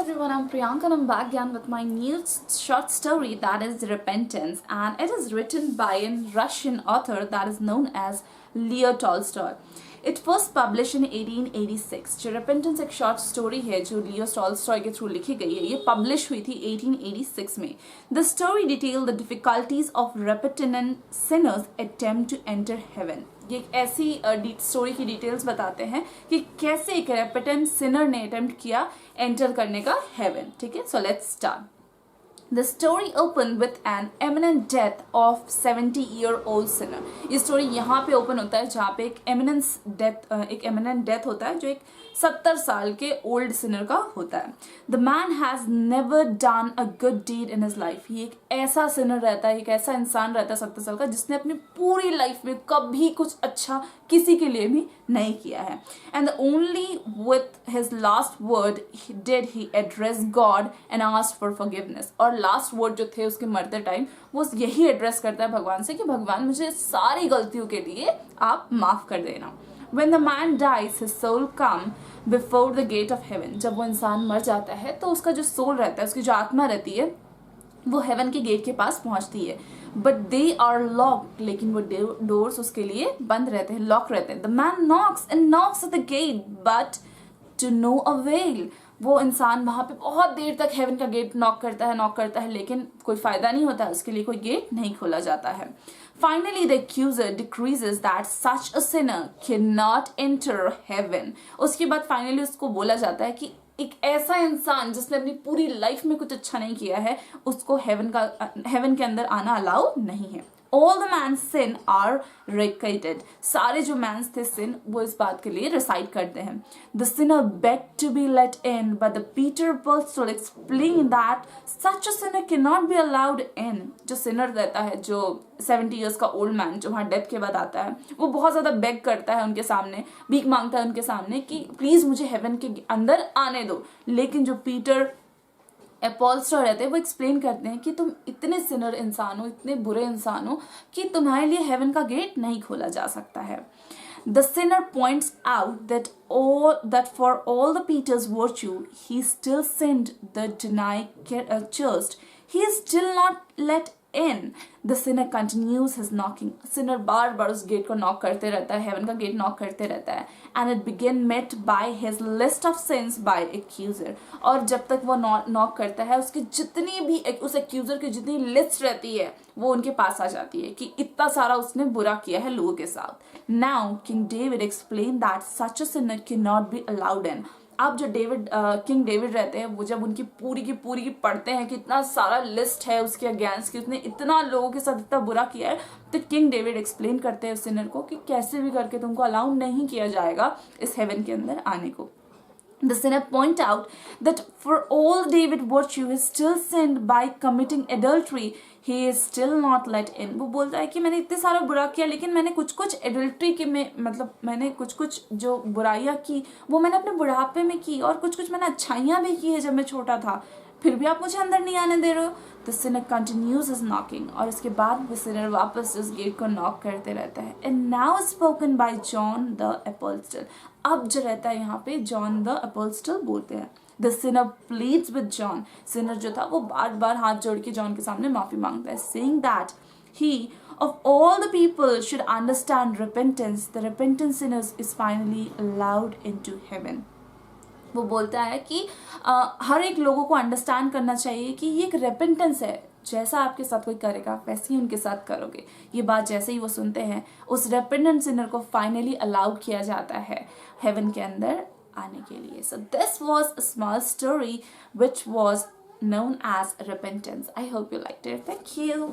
everyone, I'm Priyanka and I'm back again with my new short story that is Repentance, and it is written by a Russian author that is known as Leo Tolstoy. It was published in 1886. जो Repentance एक short story है जो Leo Tolstoy के through लिखी गई है, ये publish हुई थी 1886 में. The story detailed the difficulties of repentant sinners attempt to enter heaven. ये एक ऐसी स्टोरी की डिटेल्स बताते हैं कि कैसे एक रेपेटेंट सिनर ने अटेम्प्ट किया एंटर करने का हेवन. ठीक है, so let's start. The story opened with an imminent death of 70-year-old sinner. ये स्टोरी यहाँ पे ओपन होता है जहाँ पे एक एमिनेंट डेथ होता है जो एक 70 साल के ओल्ड सिनर का होता है. The man has never done a good deed in his life. ये एक ऐसा सिनर रहता है, एक ऐसा इंसान रहता है 70 साल का जिसने अपनी पूरी लाइफ में कभी कुछ अच्छा किसी के लिए भी नहीं किया है. And only with his last word did he address God and asked for forgiveness. और लास्ट वर्ड जो थे उसके मरते टाइम वो यही एड्रेस करता है भगवान से कि भगवान मुझे सारी गलतियों के लिए आप माफ कर देना. When the man dies, his soul come before the gate of heaven. जब वो इंसान मर जाता है तो उसका जो सोल रहता है, उसकी जो आत्मा रहती है वो हेवन के गेट के पास पहुंचती है. बट दे आर लॉक्ड, लेकिन वो डोर्स उसके लिए बंद रहते हैं, लॉक रहते हैं. The man knocks and knocks at the gate but to no avail. वो इंसान वहाँ पे बहुत देर तक हेवन का गेट नॉक करता है लेकिन कोई फायदा नहीं होता है, उसके लिए कोई गेट नहीं खोला जाता है. Finally, the accuser decrees that such a sinner cannot enter heaven. उसके बाद फाइनली उसको बोला जाता है कि एक ऐसा इंसान जिसने अपनी पूरी लाइफ में कुछ अच्छा नहीं किया है उसको हेवन के अंदर आना अलाउ नहीं है. All the man's sin are recited. सारे जो मैंस थे sin वो इस बात के लिए रिसाइट करते हैं. The sinner begged to be let in, but the Peter Burstall explained that such a sinner cannot be allowed in. जो sinner रहता है, जो 70 years का old man जो वहाँ डेथ के बाद आता है, वो बहुत ज़्यादा बेग करता है उनके सामने, भीख मांगता है उनके सामने कि प्लीज़ मुझे हेवन के अंदर आने दो. लेकिन जो पीटर एपोल्स्टॉय रहते हैं वो एक्सप्लेन करते हैं कि तुम इतने सिनर इंसान हो, इतने बुरे इंसान हो कि तुम्हारे लिए हेवन का गेट नहीं खोला जा सकता है. The sinner points out that for all the Peter's virtue, he still sinned the denied just. He is still not let in. The sinner continues his knocking. Sinner बार बार उस गेट को knock करते रहता है, हेवन का gate knock करते रहता है. And it began met by his list of sins by accuser. और जब तक वो नॉक करता है उसकी जितनी भी उस एक्यूजर की जितनी लिस्ट रहती है वो उनके पास आ जाती है कि इतना सारा उसने बुरा किया है लोगों के साथ. Now King David explained that such a sinner cannot be allowed in. अब जो किंग डेविड रहते हैं वो जब उनकी पूरी की पढ़ते हैं कि इतना सारा लिस्ट है उसके अगेंस्ट कि उसने इतना लोगों के साथ इतना बुरा किया है, तो किंग डेविड एक्सप्लेन करते हैं उस सिनर को कि कैसे भी करके तुमको अलाउ नहीं किया जाएगा इस हेवन के अंदर आने को. The sinner point out that for all David virtue he still sinned by committing adultery. He is still not let in. वो बोलता है कि मैंने इतने सारा बुरा किया लेकिन मैंने कुछ एडल्ट्री के में मतलब मैंने कुछ जो बुराइयां की वो मैंने अपने बुढ़ापे में की और कुछ मैंने अच्छाइयाँ भी की है जब मैं छोटा था, फिर भी आप मुझे अंदर नहीं आने दे रहे हो. The sinner continues his knocking. और इसके बाद वो सिनर वापस उस गेट को नॉक करते रहता है. And now spoken by John the Apostle. अब जो रहता है यहाँ पे जॉन द अपोस्टल बोलते हैं. The sinner pleads with John. Sinner जो था वो बार बार हाथ जोड़ के जॉन के सामने माफी मांगता है, saying that he of all the people should understand repentance. The repentant sinners is finally allowed into heaven. वो बोलता है कि हर एक लोगों को अंडरस्टैंड करना चाहिए कि ये एक रेपेंटेंस है, जैसा आपके साथ कोई करेगा वैसे ही उनके साथ करोगे. ये बात जैसे ही वो सुनते हैं उस रेपेंटेंट सिनर को फाइनली अलाउ किया जाता है हेवन के अंदर आने के लिए. So this was a small story which was known as Repentance. I hope you liked it. Thank you.